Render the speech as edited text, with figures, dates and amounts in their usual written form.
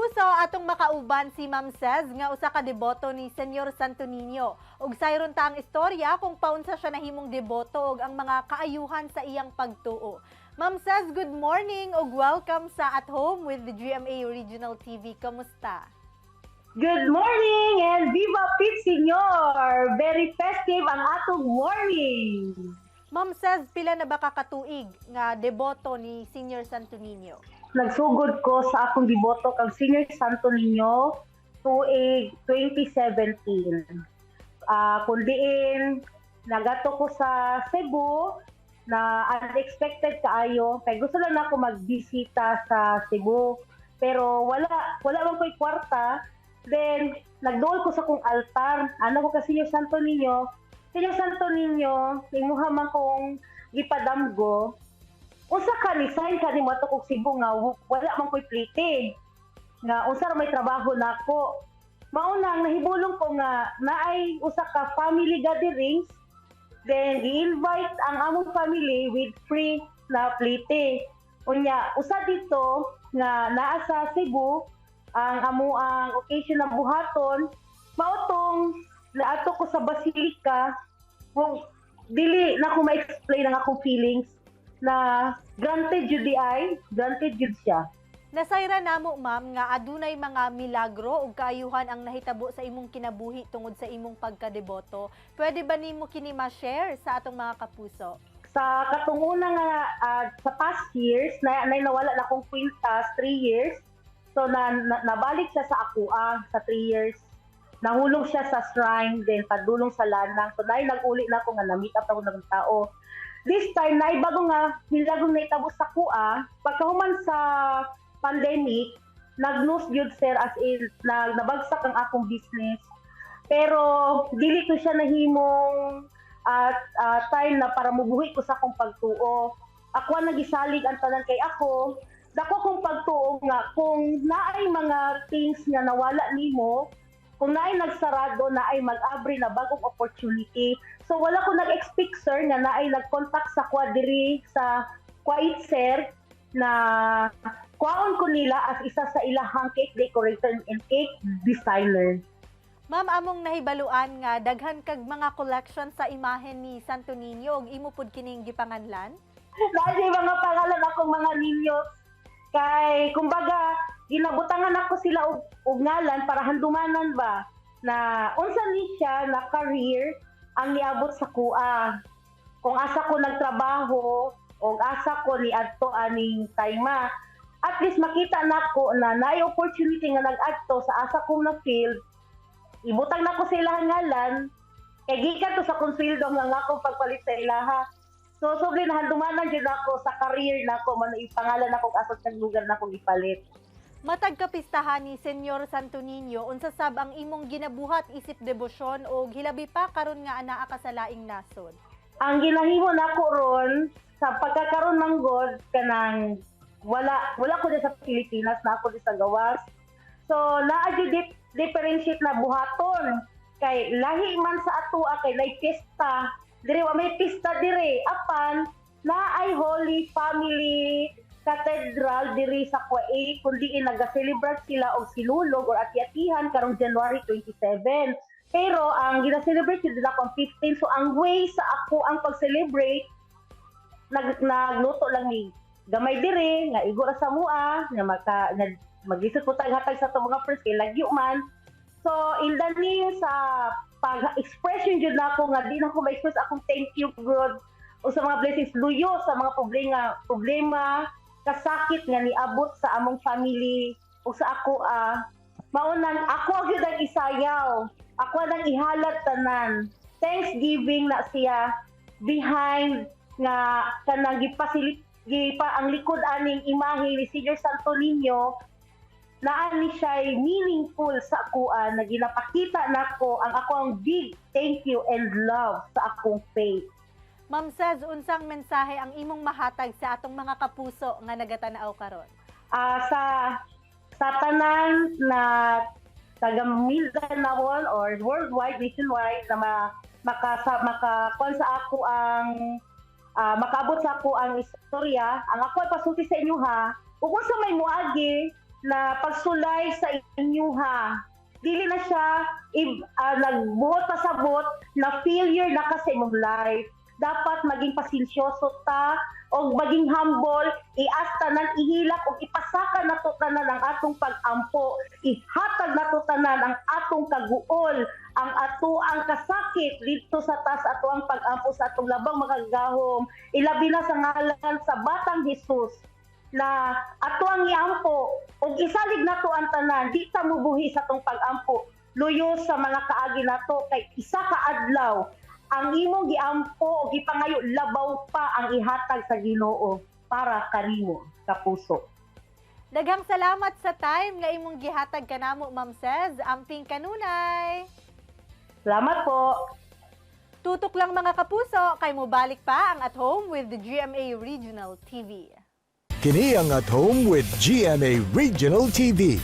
kapuso atong makauban si Ma'am Cez nga usa ka deboto ni Senyor Santo Niño. Ug sayron ta ang istorya kung paunsa siya nahimong deboto ug ang mga kaayuhan sa iyang pagtuo. Ma'am Cez, good morning ug welcome sa At Home with the GMA Original TV. Kamusta? Good morning and Viva Pit Senyor! Very festive ang atong morning! Ma'am Cez, pila na ba kakatuig nga deboto ni Senyor Santo Niño? Nagsugod ko sa akong deboto kang Senior Santo Niño tuig 2017. Kundiin, nagato ko sa Cebu na unexpected kaayo. Kaya gusto lang ako magbisita sa Cebu. Pero wala man ko'y kwarta. Then, nagdool ko sa kong altar. Ano ko ka Senior Santo Niño. Senior Santo Niño, imuha man kong gipadamgo. Unsa ka ni sign ka ni mato kog Cebu nga wala man ko'y plite. Nga unsa ra may trabaho nako. Maunang nahibulong ko nga naay usa ka family gatherings. Then gi-invite ang among family with free na plite. Unya usa dito nga naa sa Cebu ang amuang occasion ng buhaton mautong naato ko sa Basilica. Kung dili na ko ma-explain ang akong feelings na granted jud siya. Nasayra namo ma'am nga adunay mga milagro ug kaayuhan ang nahitabo sa imong kinabuhi tungod sa imong pagkadeboto. Pwede ba nimo kini ma-share sa atong mga kapuso? Sa katunguna nga sa past years na nawala na akong kwintas 3 years. So nabalik siya sa akuha sa 3 years. Nahulog siya sa shrine then padulong sa lanang. So nag-uli na ako nga na-meet up ako ng tao. This time, naibago nga, milagong naitabo sa kuha, pagkahuman sa pandemic, nag-lose yun, sir, as in, nabagsak ang akong business. Pero, dili ko siya nahimong time na para mubuhi ko sa akong pagtuo. Ako ang nagisalig ang tanan kay ako. Dako kong pagtuo nga, kung naay mga things nga nawala nimo, kung naay nagsarado, naay mag-abri na bagong opportunity. So wala ko nag-expect sir nga naay nag-contact sa diri sa Kwaitser na kwaon ko nila as isa sa ilahang cake decorator and cake designer. Ma'am, among nahibaluan nga daghan kag mga collection sa imahen ni Santo Niño ug imo pud kining gipanganlan? Dahil mga pangalan akong mga ninyo kay kumbaga ginabutangan ako sila og ngalan para handumanan ba na unsa ni siya na career ang niabot sa kuha. Kung asa ko nagtrabaho o asa ko ni adto aning tayma, at least makita nako na naay opportunity nga nag-adto sa asa kong na field. Ibutang nako sa ilang ngalan kay gikan to sa konsildo nga akong pagpalit sa ilaha. So sobre nahandumanan jud ako sa career nako man ipangalan nako asot sa lugar nako gipalit. Matag kapistahan ni Senyor Santo Niño, unsa sab ang imong ginabuhat isip debosyon o hilabi pa karon nga anaa ka sa laing nasod? Ang ginahimo nako ron sa pagkakaroon ng God kanang wala ko din sa Pilipinas na ako din sa gawas. So naa jud differentiate na buhaton kay lahi man sa atoa kay lay pista. Dire wa may pista dire apan naay Holy Family Cathedral diri sa Kuwait kundi naga-celebrate sila og sinulog or ati-atihan karong January 27. Pero ang gina-celebrate nila kung 15. So ang way sa ako ang pag-celebrate nagluto lang ni gamay diri nga igora sa mua nga magisod ko taghatag sa to mga friends kay lagyo man. So in the name sa pag-expression jud nako nga di na ko ma-express akong thank you God o sa mga blessings luyo sa mga problema kasakit nga niabot sa among family o sa ako maunan ako gyud ang isayaw, ako ang ihalat tanan. Thanksgiving na siya behind nga kanang ang likod aning imahe ni Senior Santo Niño na ani siya meaningful sa ako na ginapakita nako ang akong big thank you and love sa akong faith. Ma'am Cez, unsang mensahe ang imong mahatag sa atong mga kapuso nga nagatanaw karon? Sa tanan na taga Mindanao or worldwide, nationwide na makakuan sa ako ang makaabot sa ako ang istorya, ang ako ay pasulti sa inyo ha. Ug unsa may muagi na pagsulay sa inyuha. Dili na siya nagbuot pa sabot na failure na kasi mong life. Dapat maging pasensyoso ta o maging humble, tanan, ihilak o ipasaka na to tanan ang atong pag-ampo, ihatag na to tanan ang atong kaguol, ang ang kasakit dito sa taas ato ang pag-ampo sa atong labang makagahom, ilabi na sa ngalan sa batang Jesus na ato ang iampo ug isalig nato ang tanan, di ta mubuhi sa atong pag-ampo luyo sa mga kaagi nato kay isa ka adlaw ang imong giampo o gipangayo labaw pa ang ihatag sa Ginoo para kanimo sa puso. Daghang salamat sa time nga imong gihatag kanamo, Ma'am Cez. Amping kanunay. Salamat po. Tutok lang mga kapuso, kay mo balik pa ang At Home with the GMA Regional TV. Kini ang At Home with GMA Regional TV.